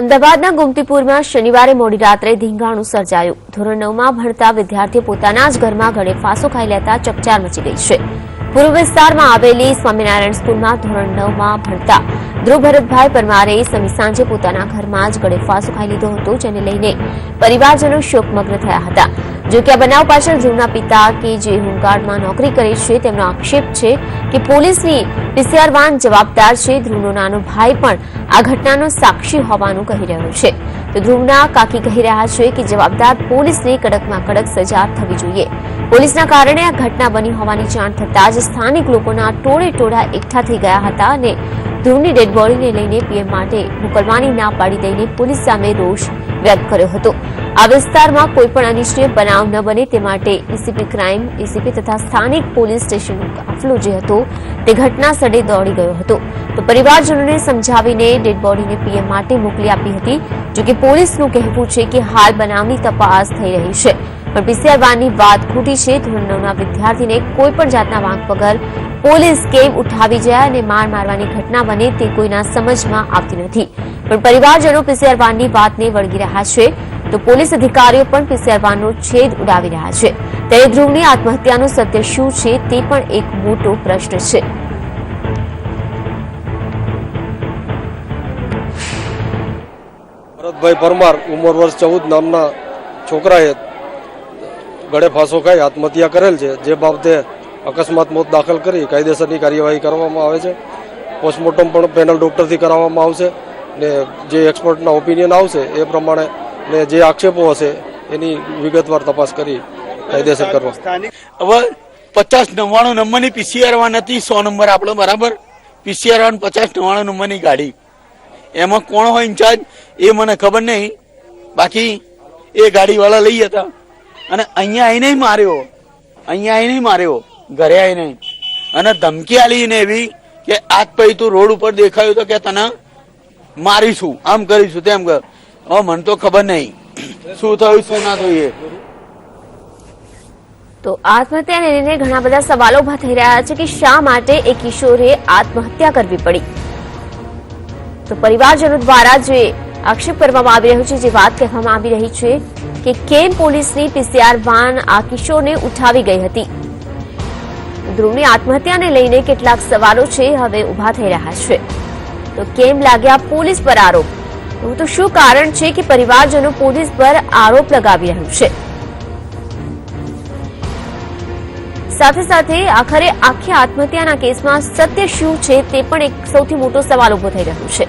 અમદાવાદના ગોમતીપુરમાં શનિવારે મોડી રાત્રે ધીંગાણું સર્જાયું। ધોરણ 9માં ભણતા વિદ્યાર્થીઓ પોતાના જ ઘરમાં ગળે ફાંસો ખાઈ લેતા ચકચાર મચી ગઈ છે। પૂર્વ વિસ્તારમાં આવેલી સ્વામિનારાયણ સ્કૂલમાં ધોરણ 9માં ભણતા ધ્રુવ ભરતભાઈ પરમારે સમી સાંજે પોતાના ઘરમાં જ ગળે ફાંસો ખાઈ લીધો હતો, જેને લઈને પરિવારજનો શોકમગ્ન થયા હતા। જો કે આ બનાવ પાછળ ધ્રુવના પિતા કે જે હોમગાર્ડમાં નોકરી કરે છે તેમનો આક્ષેપ છે કે પોલીસની પીસીઆર વાન જવાબદાર છે। ધ્રુવનો નાનો ભાઈ પણ આ ઘટનાનો સાક્ષી હોવાનું કહી રહ્યો છે। તો ધ્રુવના કાકી કહી રહ્યા છે કે જવાબદાર પોલીસને કડકમાં કડક સજા થવી જોઈએ। પોલીસના કારણે આ ઘટના બની હોવાની જાણ થતાં જ સ્થાનિક લોકોના ટોળે એકઠા થઈ ગયા હતા અને ધ્રુવની ડેડ બોડીને લઈને પીએમ માટે મોકલવાની ના પાડી દઈને પોલીસ સામે રોષ વ્યક્ત કર્યો હતો। આ વિસ્તારમાં કોઈપણ અનિચ્છનીય બનાવ ન બને તે માટે એસીપી ક્રાઇમ, એસીપી તથા સ્થાનિક પોલીસ સ્ટેશનનો કાફલો જે હતો તે ઘટના સ્થળે દોડી ગયો હતો। તો પરિવારજનોને સમજાવીને ડેડ બોડીને પીએમ માટે મોકલી આપી હતી। જો કે પોલીસનું કહેવું છે કે હાલ બનાવની તપાસ થઈ રહી છે, પણ પીસીઆર વાનની વાત ખોટી છે। ધોરણ 9ના વિદ્યાર્થીને કોઈપણ જાતના વાંક વગર પોલીસ કેમ ઉઠાવી જાય અને મારવાની ઘટના બને તે કોઈના સમજમાં આવતી નથી, પણ પરિવારજનો પીસીઆર વાનની વાતને વળગી રહ્યા છે। તો પોલીસ અધિકારીઓ પણ પીસીઆર વાનનો છેદ ઉડાવી રહ્યા છે। ત્યારે ધ્રુવની આત્મહત્યાનું સત્ય શું છે તે પણ એક મોટો પ્રશ્ન છે। ભરતભાઈ પરમાર ઉંમર વર્ષ 14 નામના છોકરાએ ગળે ફાંસો ખાઈ આત્મહત્યા કરેલ છે, જે બાબતે અકસ્માત મોત દાખલ કરી કાયદેસરની કાર્યવાહી કરવામાં આવે છે। પોસ્ટમોર્ટમ પણ પેનલ ડોક્ટરથી કરાવવામાં આવશે ને જે એક્સપર્ટના ઓપિનિયન આવશે એ પ્રમાણે ને જે આક્ષેપો હશે એની વિગતવાર તપાસ કરી કાયદેસર કરવા। હવે 5099 નંબરની પીસીઆર વાન હતી, 100 નંબર આપણો બરાબર પીસીઆર વાન 5099 નંબરની ગાડી, એમાં કોણ હોય ઇન્ચાર્જ એ મને ખબર નહીં, બાકી એ ગાડીવાળા લઈ હતા અને અહીંયા આવીને માર્યો, ઘરે આવીને અને ધમકી આલીને એવી કે આજ પછી તું રોડ ઉપર દેખાયું તો કે તને મારીશું, આમ કરીશું તેમ કર। હવે મને તો ખબર નહીં શું થયું શું ના થયું એ। તો આત્મહત્યાને લઈને ઘણા બધા સવાલો ઉભા થઈ રહ્યા છે કે શા માટે એક કિશોરે આત્મહત્યા કરવી પડી। તો પરિવારજનો દ્વારા જે આક્ષેપ કરવામાં આવી રહ્યો છે, જે વાત કહેવામાં આવી રહી છે કે કેમ પોલીસની પીસીઆર વાન આ કિશોરને ઉઠાવી ગઈ હતી। ધ્રુવની આત્મહત્યાને લઈને કેટલાક સવાલો છે હવે ઉભા થઈ રહ્યા છે। તો કેમ લાગ્યા પોલીસ પર આરોપ? તો શું કારણ છે કે પરિવારજનો પોલીસ પર આરોપ લગાવી રહ્યું છે? સાથે સાથે આખરે આખી આત્મહત્યાના કેસમાં સત્ય શું છે તે પણ એક સૌથી મોટો સવાલ ઉભો થઈ રહ્યો છે।